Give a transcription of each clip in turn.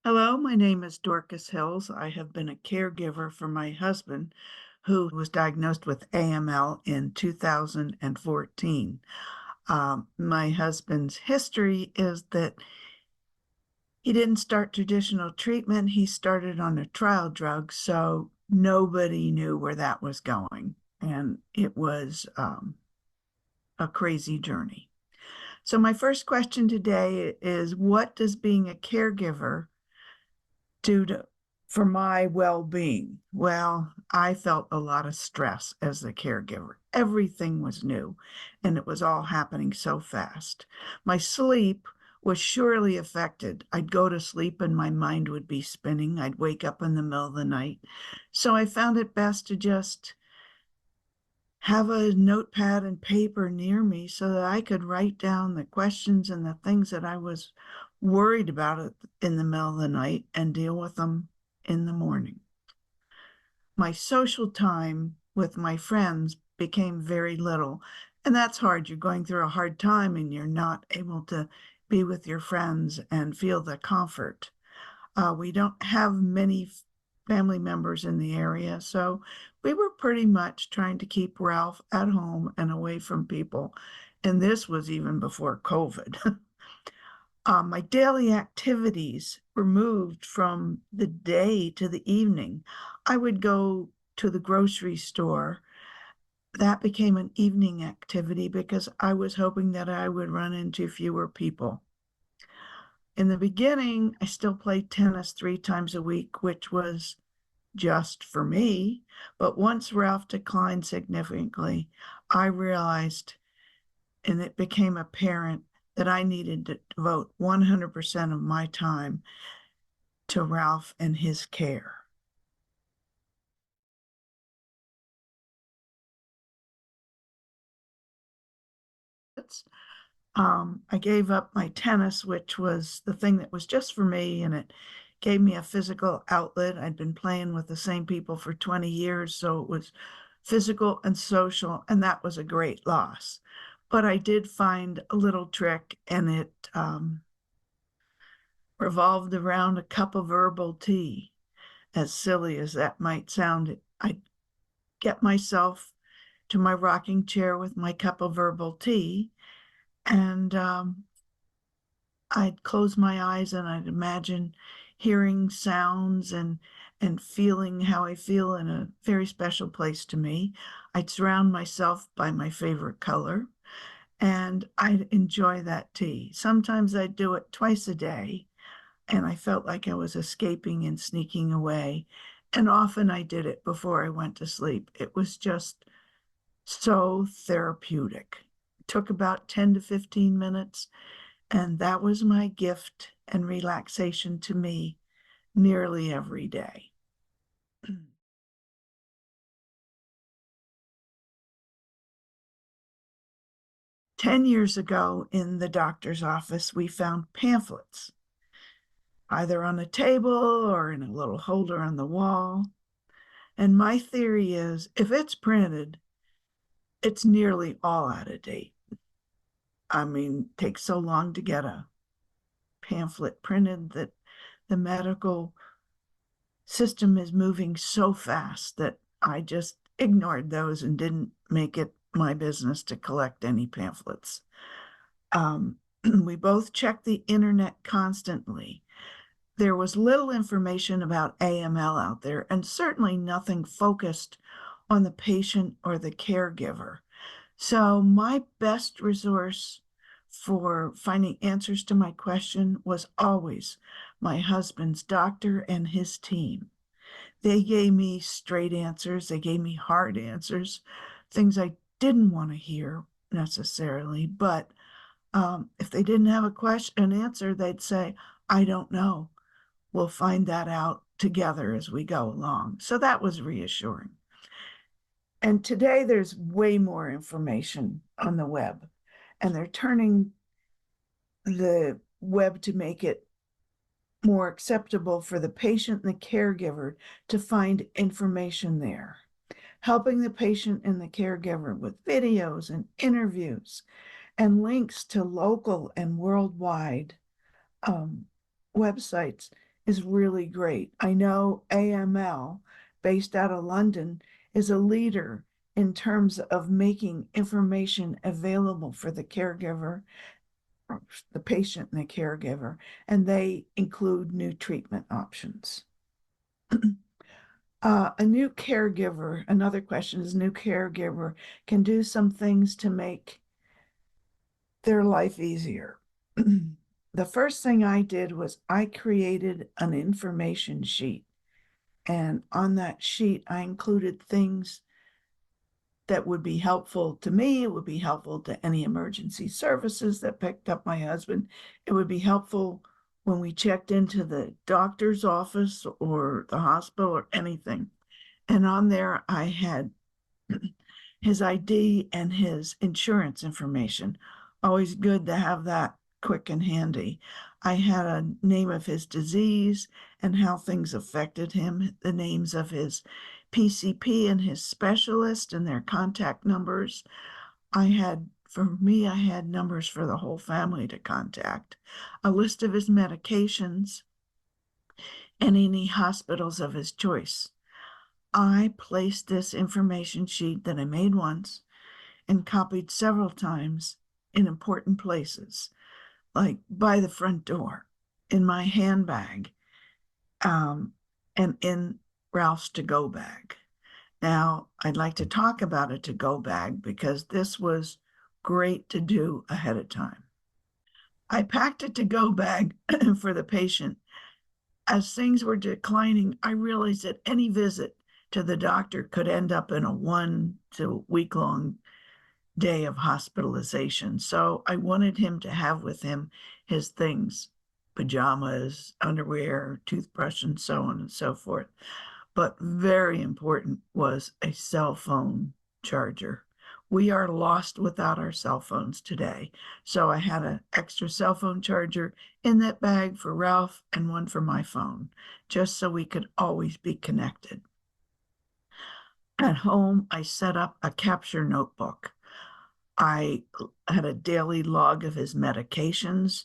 Hello, my name is Dorcas Hills. I have been a caregiver for my husband, who was diagnosed with AML in 2014. My husband's history is that he didn't start traditional treatment. He started on a trial drug, so nobody knew where that was going. And it was a crazy journey. So, my first question today is, what does being a caregiver do for my well-being? Well, I felt a lot of stress as the caregiver. Everything was new, and it was all happening so fast. My sleep was surely affected. I'd go to sleep and my mind would be spinning. I'd wake up in the middle of the night. So I found it best to just have a notepad and paper near me so that I could write down the questions and the things that I was worried about in the middle of the night and deal with them in the morning. My social time with my friends became very little, and that's hard. You're going through a hard time and you're not able to be with your friends and feel the comfort. We don't have many family members in the area, so we were pretty much trying to keep Ralph at home and away from people. And this was even before COVID. My daily activities were moved from the day to the evening. I would go to the grocery store. That became an evening activity because I was hoping that I would run into fewer people. In the beginning, I still played tennis 3 times a week, which was just for me. But once Ralph declined significantly, I realized, and it became apparent, that I needed to devote 100% of my time to Ralph and his care. I gave up my tennis, which was the thing that was just for me, and it gave me a physical outlet. I'd been playing with the same people for 20 years, so it was physical and social, and that was a great loss. But I did find a little trick, and it revolved around a cup of herbal tea. As silly as that might sound, I'd get myself to my rocking chair with my cup of herbal tea, and I'd close my eyes and I'd imagine hearing sounds and feeling how I feel in a very special place to me. I'd surround myself by my favorite color and I'd enjoy that tea. Sometimes I'd do it twice a day and I felt like I was escaping and sneaking away. And often I did it before I went to sleep. It was just so therapeutic. It took about 10 to 15 minutes, and that was my gift and relaxation to me nearly every day. 10 years ago in the doctor's office, we found pamphlets, either on a table or in a little holder on the wall. And my theory is if it's printed, it's nearly all out of date. I mean, it takes so long to get a pamphlet printed that the medical system is moving so fast that I just ignored those and didn't make it my business to collect any pamphlets. We both checked the internet constantly. There was little information about AML out there, and certainly nothing focused on the patient or the caregiver. So, my best resource for finding answers to my question was always my husband's doctor and his team. They gave me straight answers, they gave me hard answers, things I didn't want to hear necessarily. But if they didn't have an answer, they'd say, I don't know. We'll find that out together as we go along. So that was reassuring. And today there's way more information on the web, and they're turning the web to make it more acceptable for the patient and the caregiver to find information there, helping the patient and the caregiver with videos and interviews and links to local and worldwide websites is really great. I know AML, based out of London, is a leader in terms of making information available for the caregiver, the patient and the caregiver, and they include new treatment options. A new caregiver, another question is, new caregiver can do some things to make their life easier. The first thing I did was I created an information sheet. And on that sheet, I included things that would be helpful to me. It would be helpful to any emergency services that picked up my husband. It would be helpful when we checked into the doctor's office or the hospital or anything. And on there, I had his ID and his insurance information. Always good to have that quick and handy. I had a name of his disease and how things affected him, the names of his PCP and his specialist and their contact numbers. For me, I had numbers for the whole family to contact, a list of his medications, and any hospitals of his choice. I placed this information sheet that I made once and copied several times in important places, like by the front door, in my handbag, and in Ralph's to-go bag. Now, I'd like to talk about a to-go bag because this was great to do ahead of time. I packed a to-go bag for the patient. As things were declining, I realized that any visit to the doctor could end up in a 1 to week-long day of hospitalization. So I wanted him to have with him his things, pajamas, underwear, toothbrush, and so on and so forth. But very important was a cell phone charger. We are lost without our cell phones today. So I had an extra cell phone charger in that bag for Ralph and one for my phone, just so we could always be connected. At home, I set up a capture notebook. I had a daily log of his medications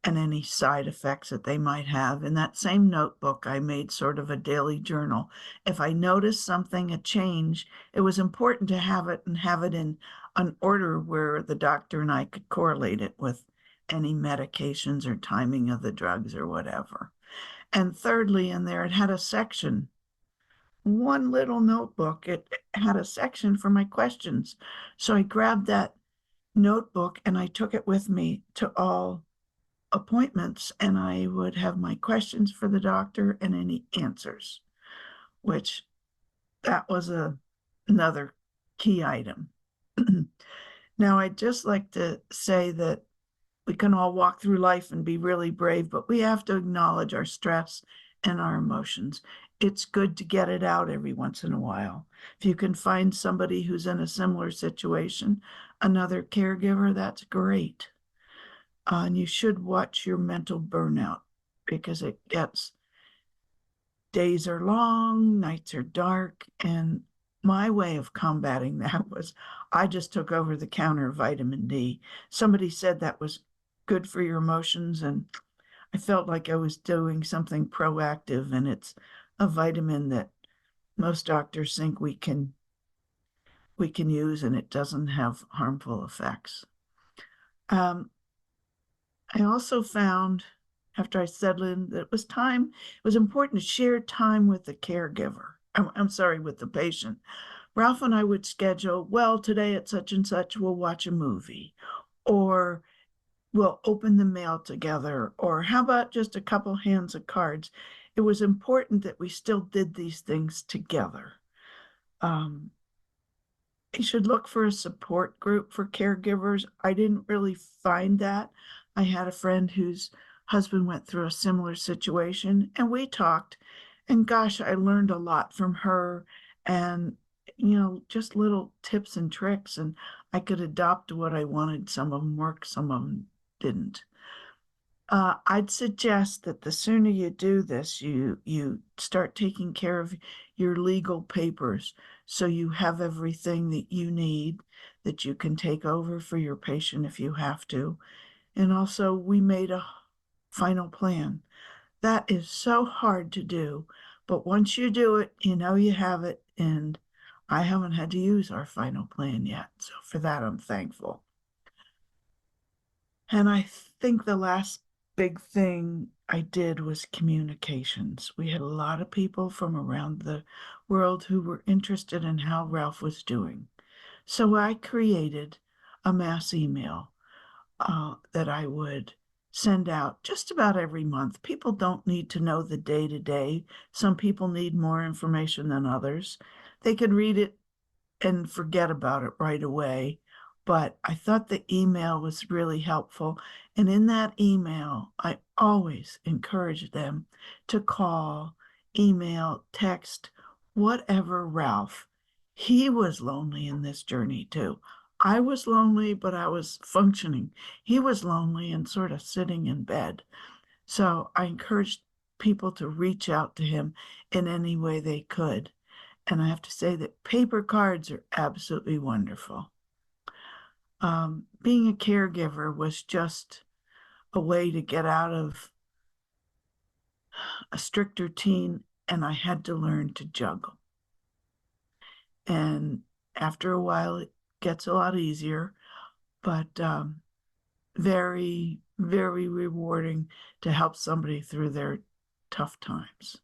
and any side effects that they might have. In that same notebook, I made sort of a daily journal. If I noticed something, a change, it was important to have it and have it in an order where the doctor and I could correlate it with any medications or timing of the drugs or whatever. And thirdly, in there, it had a section, one little notebook, it had a section for my questions. So I grabbed that notebook and I took it with me to all appointments, and I would have my questions for the doctor and any answers, which that was another key item. Now, I'd just like to say that we can all walk through life and be really brave, but we have to acknowledge our stress and our emotions. It's good to get it out every once in a while. If you can find somebody who's in a similar situation, another caregiver, that's great. And you should watch your mental burnout because days are long, nights are dark. And my way of combating that was I just took over the counter vitamin D. Somebody said that was good for your emotions, and I felt like I was doing something proactive, and it's a vitamin that most doctors think we can use, and it doesn't have harmful effects. I also found after I settled in that it was important to share time with the caregiver. I'm sorry, with the patient. Ralph and I would schedule, well, today at such and such, we'll watch a movie, or we'll open the mail together, or how about just a couple hands of cards? It was important that we still did these things together. Um, you should look for a support group for caregivers. I didn't really find that. I had a friend whose husband went through a similar situation, and we talked. And gosh, I learned a lot from her and, just little tips and tricks. And I could adopt what I wanted. Some of them worked, some of them didn't. I'd suggest that the sooner you do this, you start taking care of your legal papers so you have everything that you need that you can take over for your patient if you have to. And also, we made a final plan. That is so hard to do. But once you do it, you know you have it. And I haven't had to use our final plan yet. So for that, I'm thankful. And I think the last big thing I did was communications. We had a lot of people from around the world who were interested in how Ralph was doing. So I created a mass email that I would send out just about every month. People don't need to know the day to day. Some people need more information than others. They could read it and forget about it right away. But I thought the email was really helpful. And in that email, I always encouraged them to call, email, text, whatever Ralph. He was lonely in this journey too. I was lonely, but I was functioning. He was lonely and sort of sitting in bed. So I encouraged people to reach out to him in any way they could. And I have to say that paper cards are absolutely wonderful. Being a caregiver was just a way to get out of a strict routine, and I had to learn to juggle. And after a while, it gets a lot easier, but very, very rewarding to help somebody through their tough times.